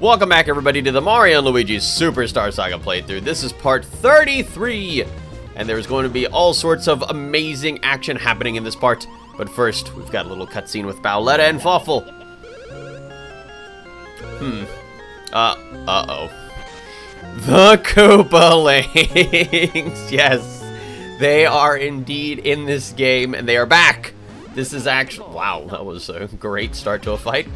Welcome back, everybody, to the Mario and Luigi Superstar Saga playthrough. This is part 33, and there's going to be all sorts of amazing action happening in this part. But first, we've got a little cutscene with Cackletta and Fawful. Uh-oh. The Koopalings! Yes, they are indeed in this game, and they are back. This is actually... Wow, that was a great start to a fight.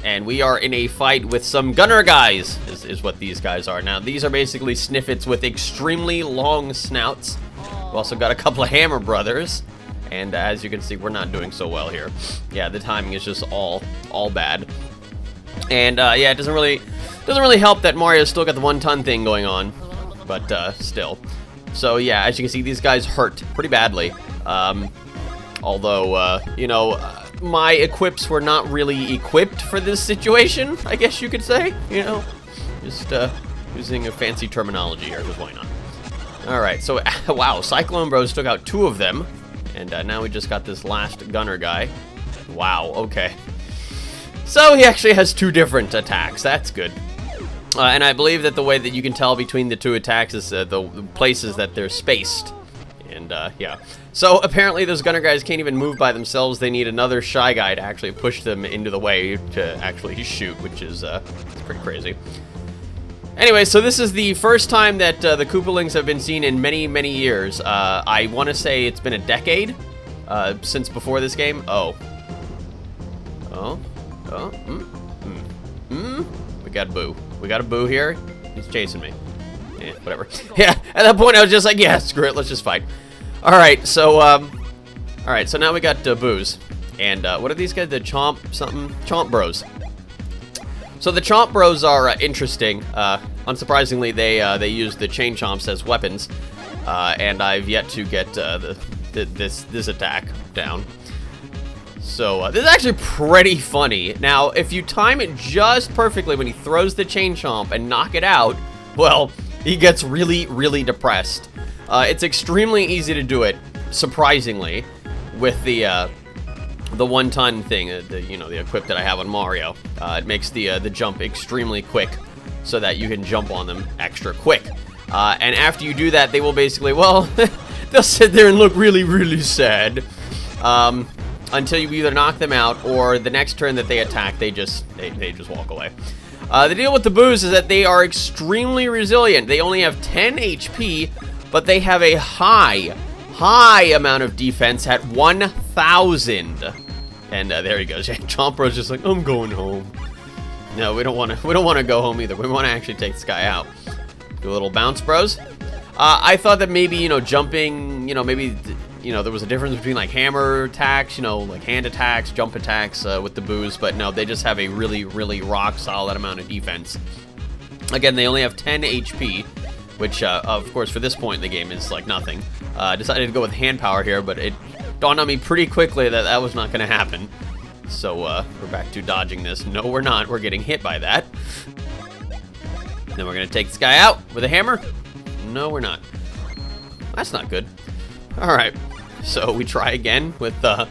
And we are in a fight with some gunner guys, is what these guys are. Now, these are basically sniffets with extremely long snouts. We've also got a couple of hammer brothers. And as you can see, we're not doing so well here. Yeah, the timing is just all bad. And yeah, it doesn't really help that Mario's still got the one-ton thing going on. But still. So yeah, as you can see, these guys hurt pretty badly. Although, you know... my equips were not really equipped for this situation, I guess you could say, you know? Just, using a fancy terminology here, because why not? Alright, so, wow, Cyclone Bros took out 2 of them, and now we just got this last gunner guy. Wow, okay. So, he actually has 2 different attacks, that's good. And I believe that the way that you can tell between the 2 attacks is the places that they're spaced. And, yeah. So, apparently those gunner guys can't even move by themselves. They need another shy guy to actually push them into the way to actually shoot, which is, it's pretty crazy. Anyway, so this is the first time that the Koopalings have been seen in many, many years. I want to say it's been a decade since before this game. We got Boo. We got a Boo here. He's chasing me. Yeah, whatever. Yeah, at that point I was just like, yeah, screw it, let's just fight. Alright, so now we got Boos. And what are these guys? The Chomp Bros. So the Chomp Bros are interesting. Unsurprisingly, they use the chain chomps as weapons. And I've yet to get this attack down. So this is actually pretty funny. Now, if you time it just perfectly when he throws the chain chomp and knock it out, well, he gets really, really depressed. It's extremely easy to do it, surprisingly, with the one-ton thing, the equip that I have on Mario. It makes the jump extremely quick, so that you can jump on them extra quick. And after you do that, they will basically, well, they'll sit there and look really, really sad, until you either knock them out, or the next turn that they attack, they just walk away. The deal with the Boos is that they are extremely resilient. They only have 10 HP, but they have a high amount of defense at 1,000. And there he goes. Chomp Bro's just like, I'm going home. No, we don't want to go home either. We want to actually take this guy out. Do a little bounce, bros. I thought that maybe, you know, jumping, you know, maybe, you know, there was a difference between like hammer attacks, you know, like hand attacks, jump attacks with the Boos, but no, they just have a really, really rock solid amount of defense. Again, they only have 10 HP. Which, of course, for this point in the game is like nothing. Decided to go with hand power here, but it dawned on me pretty quickly that that was not going to happen. So, we're back to dodging this. No, we're not. We're getting hit by that. Then we're going to take this guy out with a hammer. No, we're not. That's not good. Alright, so we try again with a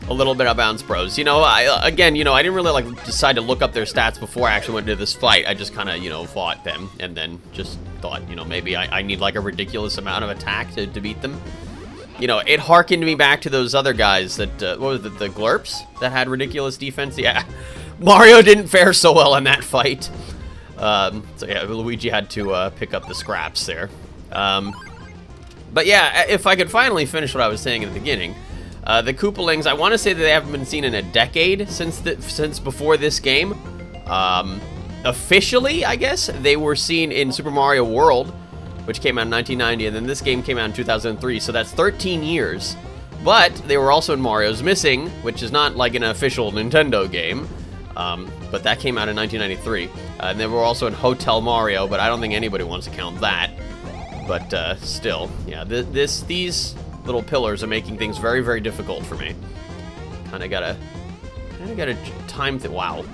little bit of bounce bros. You know, I didn't really like decide to look up their stats before I actually went into this fight. I just kind of, you know, fought them and then just thought, you know, maybe I need like a ridiculous amount of attack to beat them. You know, it harkened me back to those other guys that, what was it, the Glurps that had ridiculous defense? Yeah, Mario didn't fare so well in that fight. So yeah, Luigi had to pick up the scraps there. But yeah, if I could finally finish what I was saying in the beginning, the Koopalings, I want to say that they haven't been seen in a decade since before this game. Officially, I guess, they were seen in Super Mario World, which came out in 1990, and then this game came out in 2003, so that's 13 years. But they were also in Mario's Missing, which is not like an official Nintendo game, but that came out in 1993. And they were also in Hotel Mario, but I don't think anybody wants to count that. But still, yeah, these little pillars are making things very, very difficult for me. Kinda gotta time wow.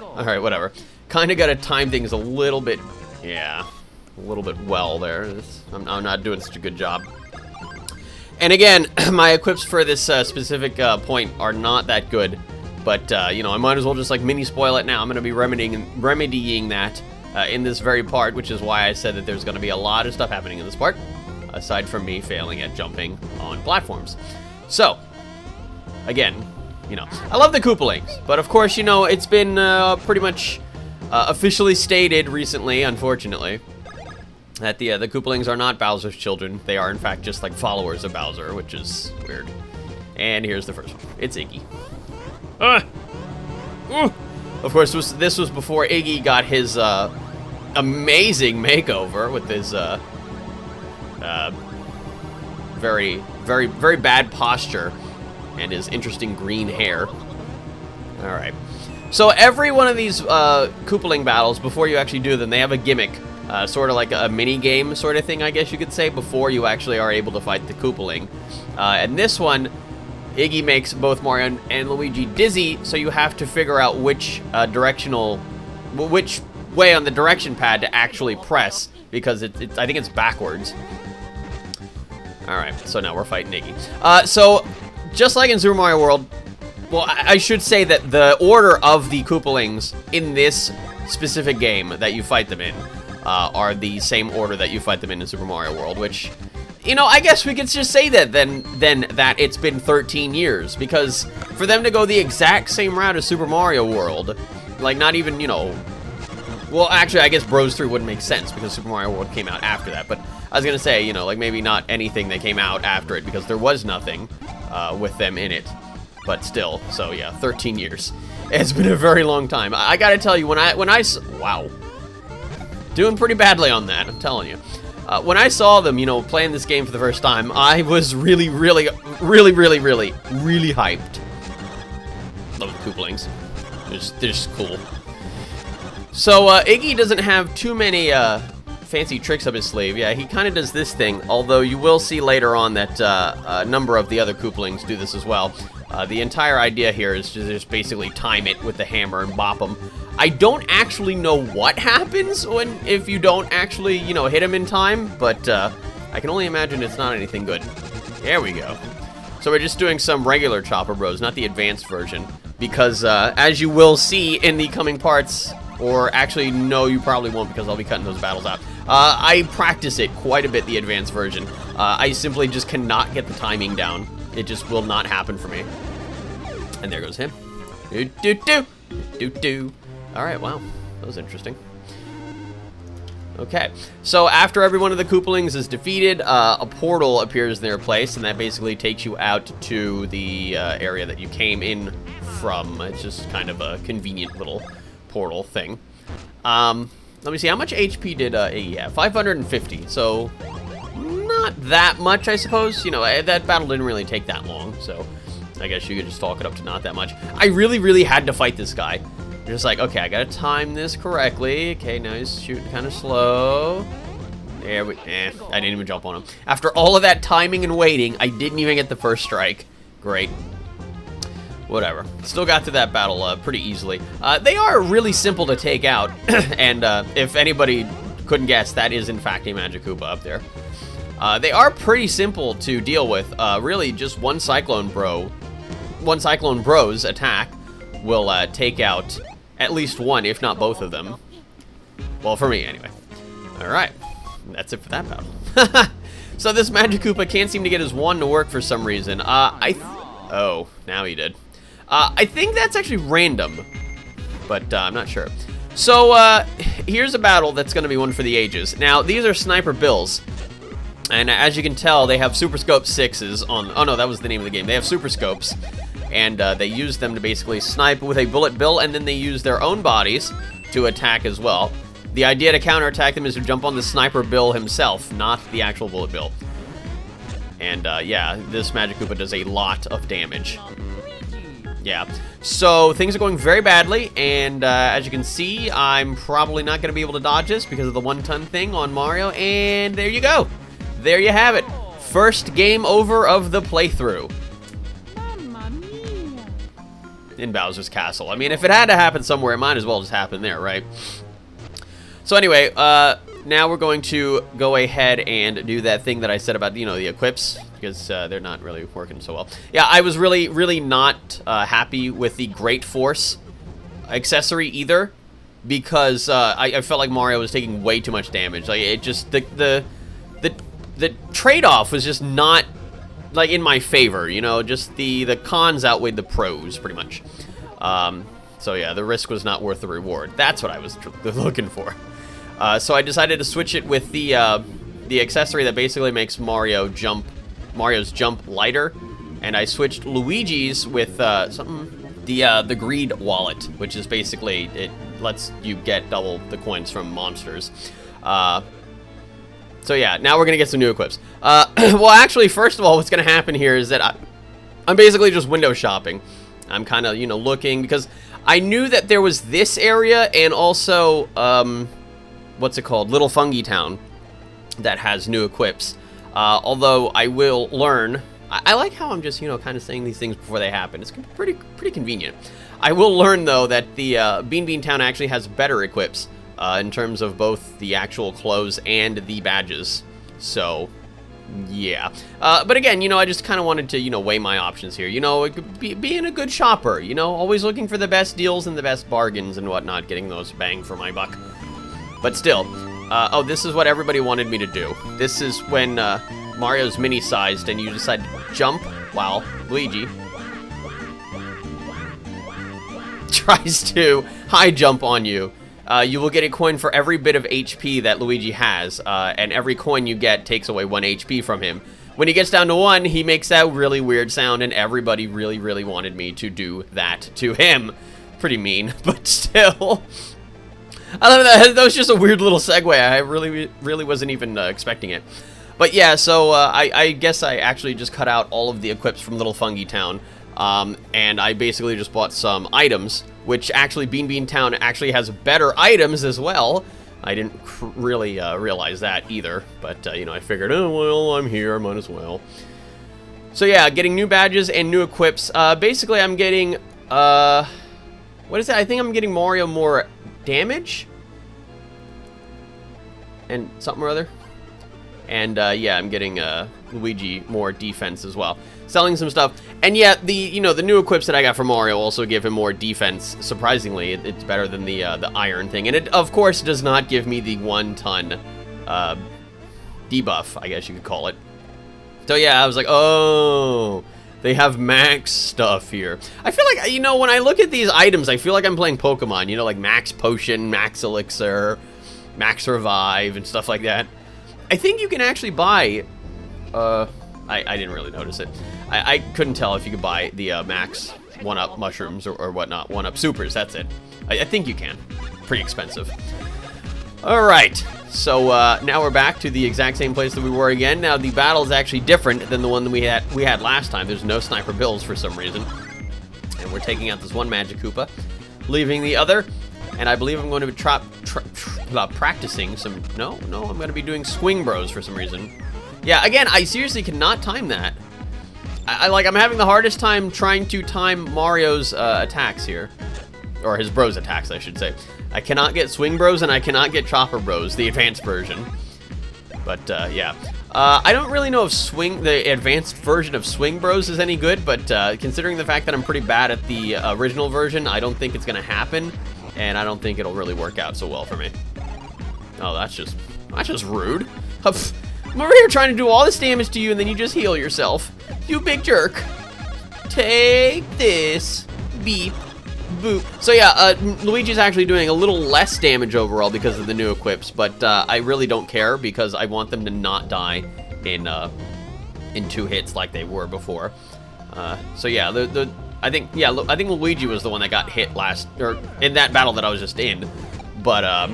Alright, whatever. Kinda gotta time things a little bit, yeah, a little bit well there. I'm not doing such a good job. And again, my equips for this specific point are not that good. But, you know, I might as well just, like, mini-spoil it now. I'm going to be remedying that in this very part, which is why I said that there's going to be a lot of stuff happening in this part, aside from me failing at jumping on platforms. So, again, you know, I love the Koopalings, but of course, you know, it's been pretty much officially stated recently, unfortunately, that the Koopalings are not Bowser's children. They are, in fact, just like followers of Bowser, which is weird. And here's the first one. It's Iggy. Of course, this was before Iggy got his amazing makeover with his very, very, very bad posture and his interesting green hair. All right. So every one of these Koopaling battles, before you actually do them, they have a gimmick. Sort of like a mini-game sort of thing, I guess you could say, before you actually are able to fight the Koopaling. And this one, Iggy makes both Mario and Luigi dizzy, so you have to figure out which which way on the direction pad to actually press, because I think it's backwards. Alright, so now we're fighting Iggy. So, just like in Super Mario World, well, I should say that the order of the Koopalings in this specific game that you fight them in are the same order that you fight them in Super Mario World, which, you know, I guess we could just say that then that it's been 13 years, because for them to go the exact same route as Super Mario World, like not even, you know, well, actually, I guess Bros 3 wouldn't make sense because Super Mario World came out after that, but I was gonna say, you know, like maybe not anything that came out after it, because there was nothing with them in it, but still, so yeah, 13 years. It's been a very long time. I gotta tell you, wow. Doing pretty badly on that, I'm telling you. When I saw them, you know, playing this game for the first time, I was really, really, really, really, really, really hyped. Love the Koopalings. They're just cool. So, Iggy doesn't have too many fancy tricks up his sleeve. Yeah, he kind of does this thing, although you will see later on that a number of the other Koopalings do this as well. The entire idea here is to just basically time it with the hammer and bop them. I don't actually know what happens if you don't actually, you know, hit him in time, but I can only imagine it's not anything good. There we go. So we're just doing some regular Chopper Bros, not the advanced version, because as you will see in the coming parts, or actually, no, you probably won't, because I'll be cutting those battles out. I practice it quite a bit, the advanced version. I simply just cannot get the timing down. It just will not happen for me. And there goes him. Do-do-do. Alright, wow. That was interesting. Okay. So after every one of the Koopalings is defeated, a portal appears in their place, and that basically takes you out to the area that you came in from. It's just kind of a convenient little portal thing. Let me see. How much HP did Iggy have? 550. So not that much, I suppose. You know, that battle didn't really take that long, so I guess you could just talk it up to not that much. I really, really had to fight this guy. Just like, okay, I gotta time this correctly. Okay, now he's shooting kind of slow. There we, I didn't even jump on him. After all of that timing and waiting, I didn't even get the first strike. Great. Whatever. Still got to that battle pretty easily. They are really simple to take out, and if anybody couldn't guess, that is in fact a Magic Koopa up there. They are pretty simple to deal with. Really, just one Cyclone Bros attack will take out at least one, if not both of them. Well, for me, anyway. Alright. That's it for that battle. So this Magic Koopa can't seem to get his one to work for some reason. Oh, now he did. I think that's actually random, but I'm not sure. So, here's a battle that's going to be one for the ages. Now, these are Sniper Bills, and as you can tell, they have Super Scope 6s on... Oh, no, that was the name of the game. They have Super Scopes, and they use them to basically snipe with a bullet bill, and then they use their own bodies to attack as well. The idea to counterattack them is to jump on the Sniper Bill himself, not the actual bullet bill. And, yeah, this Magic Koopa does a lot of damage. Yeah, so things are going very badly, and as you can see, I'm probably not going to be able to dodge this because of the one-ton thing on Mario, and there you go. There you have it. First game over of the playthrough. In Bowser's Castle. I mean, if it had to happen somewhere, it might as well just happen there, right? So anyway, now we're going to go ahead and do that thing that I said about, you know, the equips. because they're not really working so well. Yeah, I was really not happy with the Great Force accessory either, because I felt like Mario was taking way too much damage. Like, it just, the trade-off was just not, like, in my favor, you know? Just the cons outweighed the pros, pretty much. So yeah, the risk was not worth the reward. That's what I was looking for. So I decided to switch it with the accessory that basically makes Mario's jump lighter, and I switched Luigi's with the Greed Wallet, which is basically, it lets you get double the coins from monsters. So yeah, now we're gonna get some new equips. Well, actually, first of all, what's gonna happen here is that I'm basically just window shopping. I'm kind of, you know, looking, because I knew that there was this area and also, what's it called? Little Fungi Town that has new equips. Although I will learn, I like how I'm just, you know, kind of saying these things before they happen. It's pretty convenient. I will learn, though, that the Bean Town actually has better equips in terms of both the actual clothes and the badges. So, yeah. But again, you know, I just kind of wanted to, you know, weigh my options here. You know, being a good shopper, you know, always looking for the best deals and the best bargains and whatnot, getting those bang for my buck. But still, oh, this is what everybody wanted me to do. This is when Mario's mini-sized and you decide to jump while Luigi tries to high jump on you. You will get a coin for every bit of HP that Luigi has, and every coin you get takes away 1 HP from him. When he gets down to 1, he makes that really weird sound, and everybody really wanted me to do that to him. Pretty mean, but still. I love that. That was just a weird little segue. I really wasn't even expecting it. But yeah, so I guess I actually just cut out all of the equips from Little Fungi Town, and I basically just bought some items, which actually Bean Town actually has better items as well. I didn't really realize that either, but you know, I figured, oh well, I'm here, I might as well. So yeah, getting new badges and new equips. Basically, I'm getting what is that? I think I'm getting Mario more damage and something or other, and yeah, I'm getting Luigi more defense as well, selling some stuff. And yeah, the new equips that I got for Mario also give him more defense. Surprisingly, it's better than the iron thing, and it of course does not give me the 1-ton debuff, I guess you could call it. So yeah, I was like, oh, they have max stuff here. I feel like, you know, when I look at these items, I feel like I'm playing Pokemon, you know, like Max Potion, Max Elixir, Max Revive, and stuff like that. I think you can actually buy, I didn't really notice it. I couldn't tell if you could buy the Max 1-Up mushrooms or whatnot. 1-Up supers, that's it. I think you can. Pretty expensive. Alright, so now we're back to the exact same place that we were again. Now the battle is actually different than the one that we had last time. There's no Sniper Bills for some reason. And we're taking out this one Magic Koopa, leaving the other. And I believe I'm going to be practicing some... No, I'm going to be doing Swing Bros for some reason. Yeah, again, I seriously cannot time that. I'm having the hardest time trying to time Mario's attacks here. Or his bros attacks, I should say. I cannot get Swing Bros and I cannot get Chopper Bros, the advanced version. But, yeah. I don't really know if the advanced version of Swing Bros is any good, but considering the fact that I'm pretty bad at the original version, I don't think it's going to happen. And I don't think it'll really work out so well for me. Oh, that's just rude. I'm over here trying to do all this damage to you, and then you just heal yourself. You big jerk. Take this. Beep. Boop. So yeah, Luigi's actually doing a little less damage overall because of the new equips, but I really don't care because I want them to not die in 2 hits like they were before. So yeah, I think Luigi was the one that got hit in that battle that I was just in. But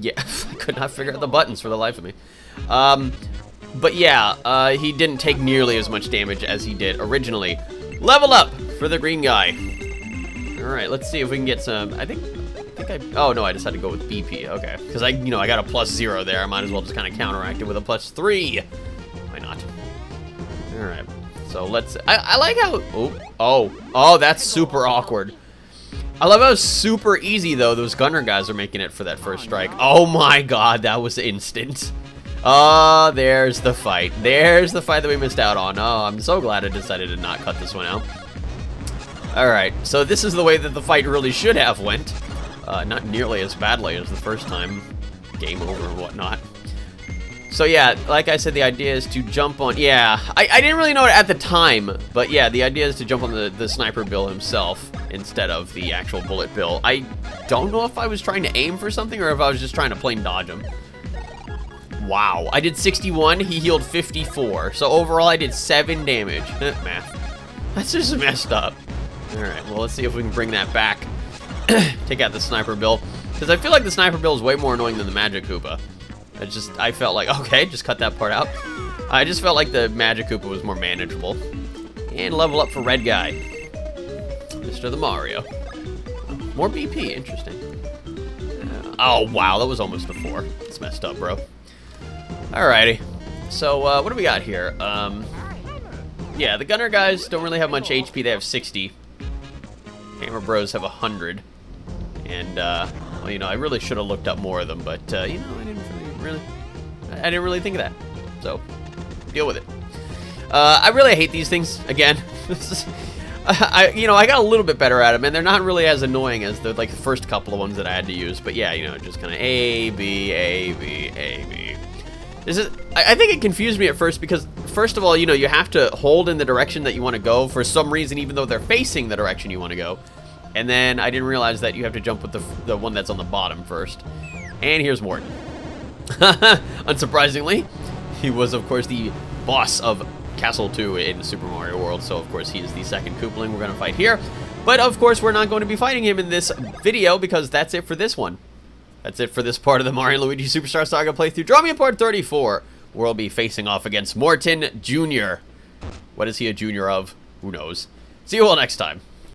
yeah, I could not figure out the buttons for the life of me. But yeah, he didn't take nearly as much damage as he did originally. Level up for the green guy. All right, let's see if we can get some. Oh no, I decided to go with BP. Okay, because I got a +0 there. I might as well just kind of counteract it with a +3. Why not? All right. So let's. I like how. Oh, that's super awkward. I love how super easy though those gunner guys are making it for that first strike. Oh my god, that was instant. Oh, there's the fight. There's the fight that we missed out on. Oh, I'm so glad I decided to not cut this one out. Alright, so this is the way that the fight really should have went. Not nearly as badly as the first time. Game over and whatnot. So yeah, like I said, the idea is to jump on... Yeah, I didn't really know it at the time, but yeah, the idea is to jump on the sniper bill himself instead of the actual bullet bill. I don't know if I was trying to aim for something or if I was just trying to plain dodge him. Wow, I did 61, he healed 54. So overall, I did 7 damage. Math. That's just messed up. Alright, well, let's see if we can bring that back. Take out the sniper bill. Because I feel like the sniper bill is way more annoying than the magic Koopa. I felt like, okay, just cut that part out. I just felt like the magic Koopa was more manageable. And level up for red guy. Mr. the Mario. More BP, interesting. Oh, wow, that was almost a 4. It's messed up, bro. Alrighty. So, what do we got here? Yeah, the gunner guys don't really have much HP. They have 60. Hammer Bros have 100. And, well, you know, I really should have looked up more of them, but, you know, I didn't really think of that. So, deal with it. I really hate these things, again. You know, I got a little bit better at them, and they're not really as annoying as the, like, the first couple of ones that I had to use. But, yeah, you know, just kind of A, B, A, B, A, B. I think it confused me at first because, first of all, you know, you have to hold in the direction that you want to go for some reason, even though they're facing the direction you want to go. And then I didn't realize that you have to jump with the one that's on the bottom first. And here's Morton. Unsurprisingly, he was, of course, the boss of Castle 2 in Super Mario World. So, of course, he is the second Koopaling we're going to fight here. But, of course, we're not going to be fighting him in this video because that's it for this one. That's it for this part of the Mario & Luigi Superstar Saga playthrough. Draw me a part 34, where we'll be facing off against Morton Jr. What is he a junior of? Who knows? See you all next time.